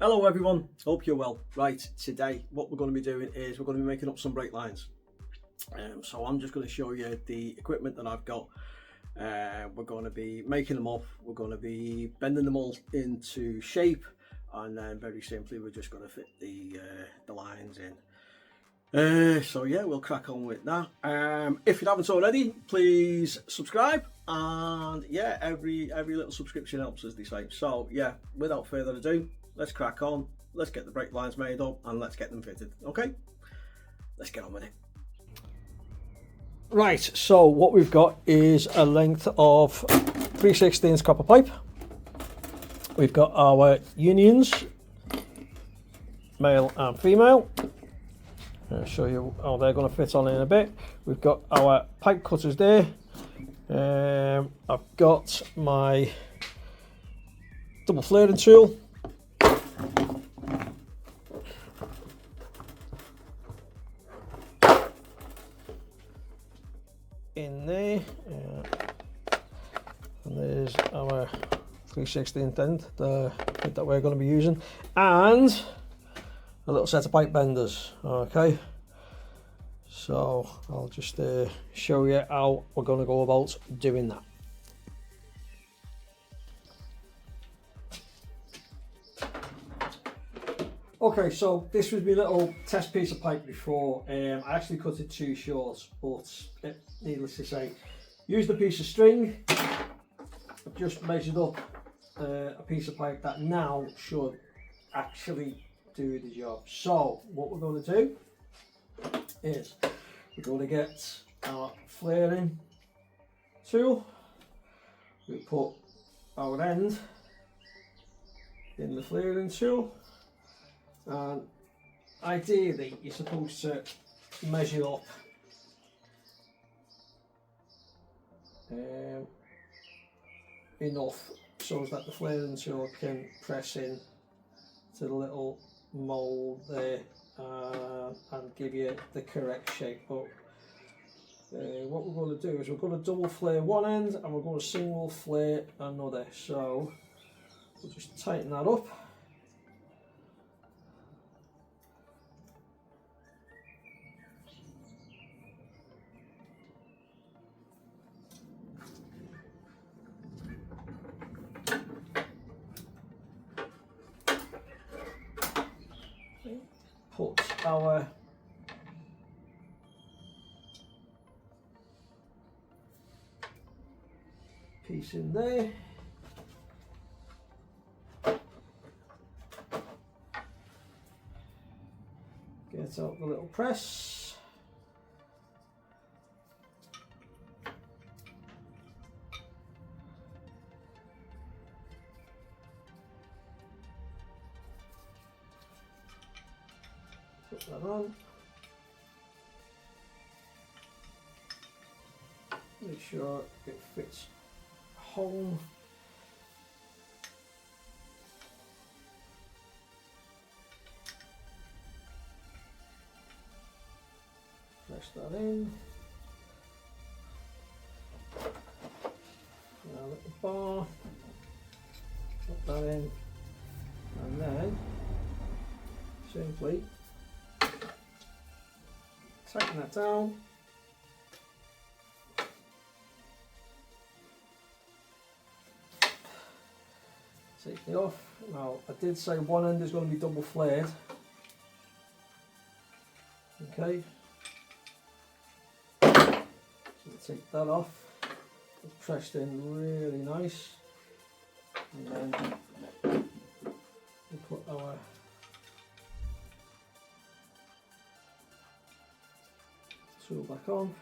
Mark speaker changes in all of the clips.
Speaker 1: Hello everyone, hope you're well. Right, today what we're going to be doing is we're going to be making up some brake lines. So I'm just going to show you the equipment that I've got. We're going to be making them up, we're going to be bending them all into shape, and then very simply we're just going to fit the lines in. So yeah, we'll crack on with that. If you haven't already, please subscribe, and yeah, every little subscription helps, as they say. So yeah, without further ado, let's crack on, let's get the brake lines made up and let's get them fitted. Okay, let's get on with it. Right, so what we've got is a length of 3/16 copper pipe. We've got our unions, male and female. I'll show you how they're going to fit on in a bit. We've got our pipe cutters there. I've got my double flaring tool. In there, and there's our 3/16 end, the bit that we're going to be using, and a little set of pipe benders. Okay, so I'll just show you how we're going to go about doing that. Okay, so this was my little test piece of pipe before. I actually cut it too short, but needless to say, used a piece of string. I've just measured up a piece of pipe that now should actually do the job. So what we're going to do is we're going to get our flaring tool. We put our end in the flaring tool. And ideally you're supposed to measure up enough so that the flaring tool can press in to the little mould there and give you the correct shape. But what we're going to do is we're going to double flare one end and we're going to single flare another. So we'll just tighten that up. Put our piece in there. Get out the little press. Put that on. Make sure it fits home. Press that in. Now let the bar. Put that in, and then simply tighten that down. Take it off. Now I did say one end is going to be double flared. Okay. So take that off. It's pressed in really nice. And then we put our tool back on.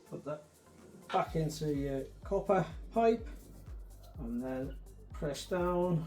Speaker 1: Put that back into your copper pipe and then press down.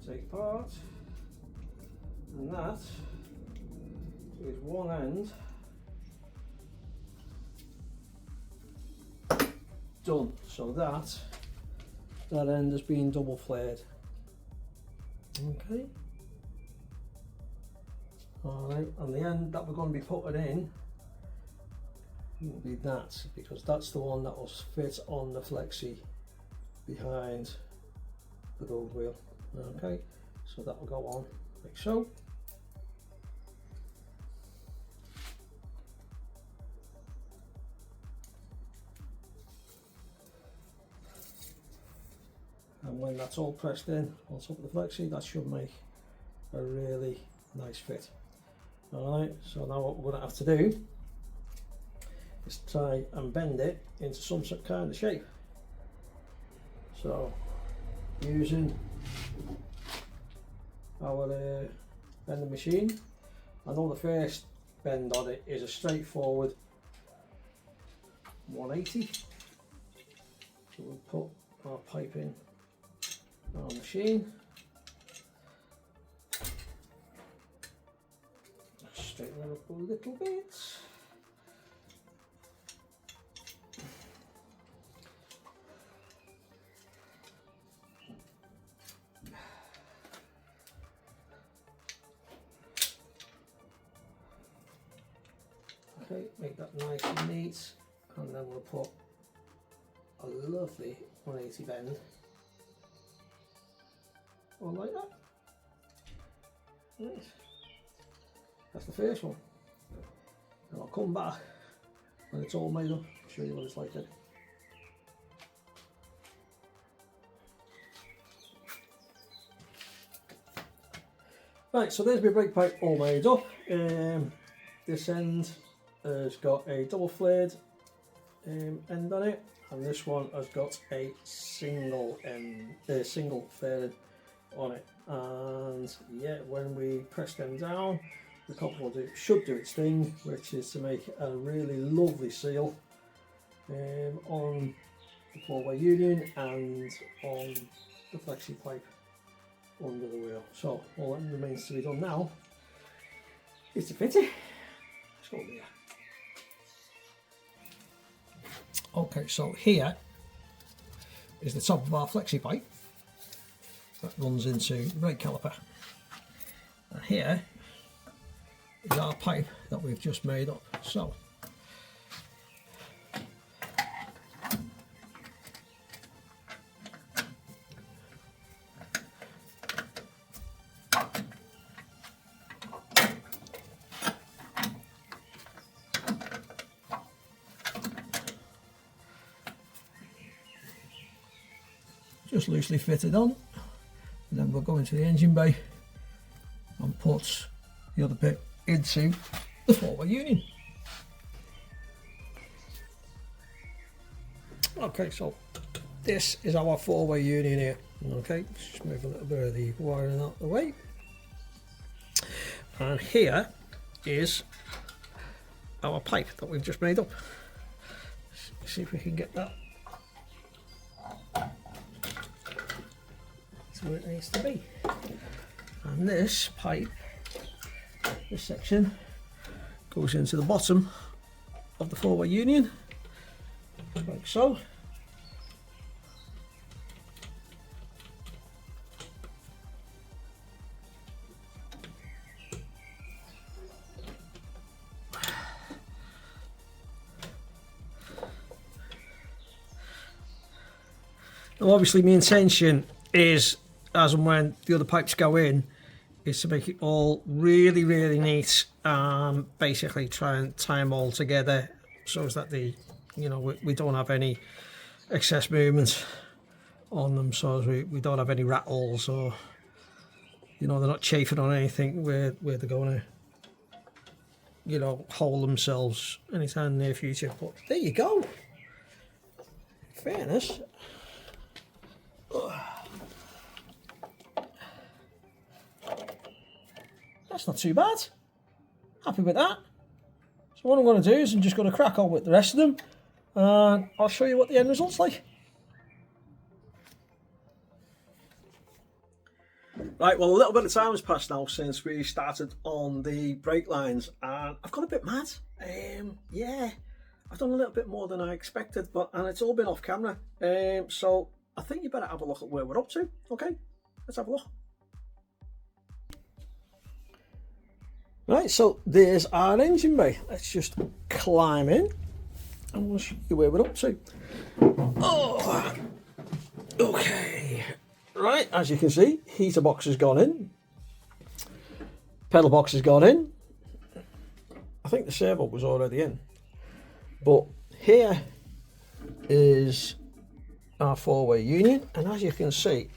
Speaker 1: Take part, and that is one end done. So that end has been double flared. Okay. Alright, and the end that we're going to be putting in will be that, because that's the one that will fit on the flexi behind the road wheel. Okay, so that will go on like so. And when that's all pressed in on top of the flexi, that should make a really nice fit. Alright, so now what we're going to have to do is try and bend it into some kind of shape. So using our bending machine, I know the first bend on it is a straightforward 180. So we'll put our pipe in our machine, straighten it up a little bit. Okay, make that nice and neat, and then we'll put a lovely 180 bend on like that. Right. That's the first one. And I'll come back when it's all made up, show you what it's like then. Right, so there's my brake pipe all made up. This end has got a double flared end on it, and this one has got a single flared on it. And yeah, when we press them down, the copper will should do its thing, which is to make a really lovely seal on the four-way union and on the flexi pipe under the wheel. So all that remains to be done now is to fit it. Let's go there. Okay, so here is the top of our flexi pipe that runs into the brake caliper, and here is our pipe that we've just made up. So just loosely fitted on, and then we'll go into the engine bay and put the other bit into the four-way union. Okay, so this is our four-way union here. Okay, just move a little bit of the wiring out of the way, and here is our pipe that we've just made up. Let's see if we can get that where it needs to be. And this pipe, this section, goes into the bottom of the four-way union, like so. Now obviously my intention is, as and when the other pipes go in, is to make it all really neat, basically try and tie them all together so as that we don't have any excess movement on them, so as we don't have any rattles, or they're not chafing on anything where they're going to hole themselves anytime in the near future. But there you go. In fairness, that's not too bad. Happy with that. So what I'm going to do is I'm just going to crack on with the rest of them, and I'll show you what the end result's like. Right, well, a little bit of time has passed now since we started on the brake lines, and I've got a bit mad. Yeah, I've done a little bit more than I expected, and it's all been off camera. So I think you better have a look at where we're up to. Okay, let's have a look. Right, so there's our engine bay. Let's just climb in and we'll show you where we're up to. Oh, okay. Right, as you can see, heater box has gone in. Pedal box has gone in. I think the servo was already in. But here is our four-way union, and as you can see,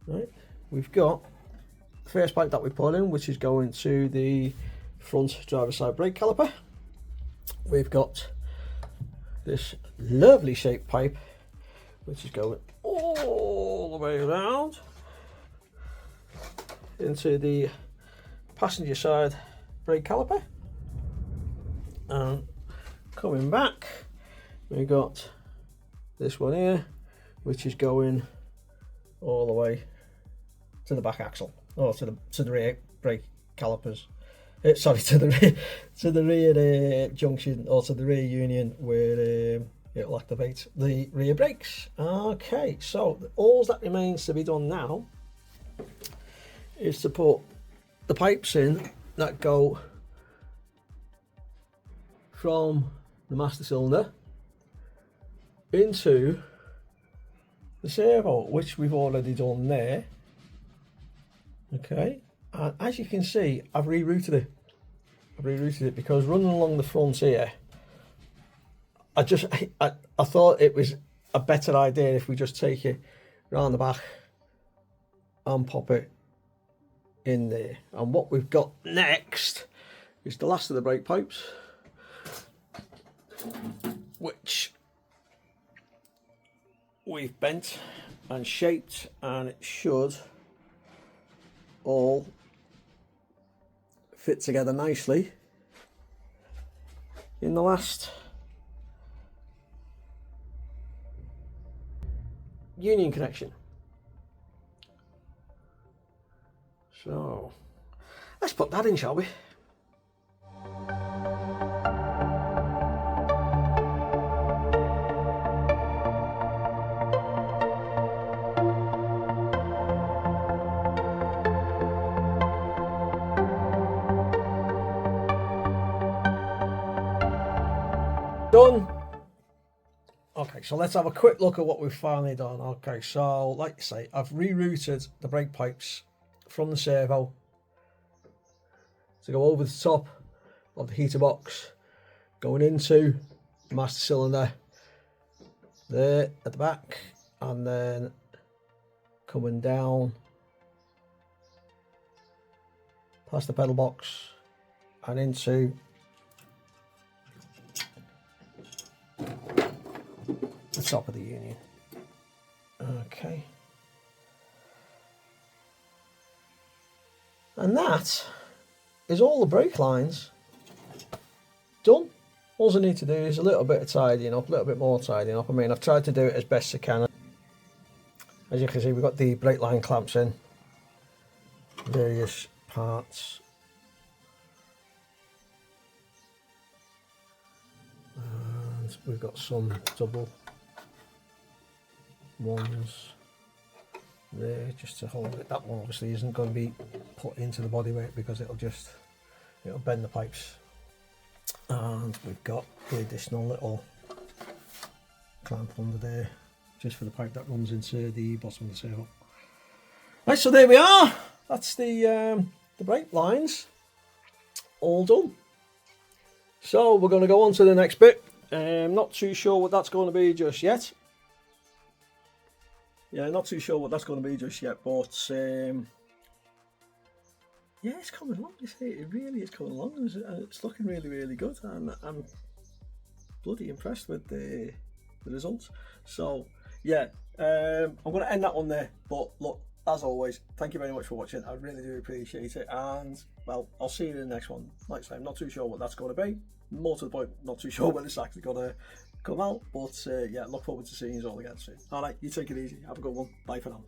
Speaker 1: right, we've got the first pipe that we put in, which is going to the front driver's side brake caliper. We've got this lovely shaped pipe, which is going all the way around into the passenger side brake caliper, and coming back we got this one here, which is going all the way to the back axle, or to the rear brake calipers. Sorry, to the rear junction, or to the rear union, where it'll activate the rear brakes. Okay, so all that remains to be done now is to put the pipes in that go from the master cylinder into the servo, which we've already done there. Okay, and as you can see, I've rerouted it because running along the front here, I thought it was a better idea if we just take it round the back and pop it in there. And what we've got next is the last of the brake pipes, which we've bent and shaped, and it should all fit together nicely in the last union connection. So let's put that in, shall we? Done. Okay, so let's have a quick look at what we've finally done. Okay, so like I say, I've rerouted the brake pipes from the servo to go over the top of the heater box, going into the master cylinder there at the back, and then coming down past the pedal box and into the top of the union. Okay, and that is all the brake lines done. All I need to do is a little bit of tidying up, a little bit more tidying up. I mean, I've tried to do it as best I can. As you can see, we've got the brake line clamps in various parts, and we've got some double ones there just to hold it. That one obviously isn't going to be put into the bodyweight because it'll bend the pipes. And we've got the additional little clamp under there just for the pipe that runs into the bottom of the servo. Right, so there we are. That's the brake lines all done. So we're going to go on to the next bit. Not too sure what that's going to be just yet. Yeah, not too sure what that's going to be just yet, but yeah, it's coming along. You see, it really is coming along, and it's looking really, really good, and I'm bloody impressed with the results. So yeah, I'm going to end that one there. But look, as always, thank you very much for watching. I really do appreciate it, and well, I'll see you in the next one. Like I say, I'm not too sure what that's going to be. More to the point, not too sure when it's actually going to come out, but yeah, look forward to seeing you all again soon. Alright, you take it easy, have a good one, bye for now.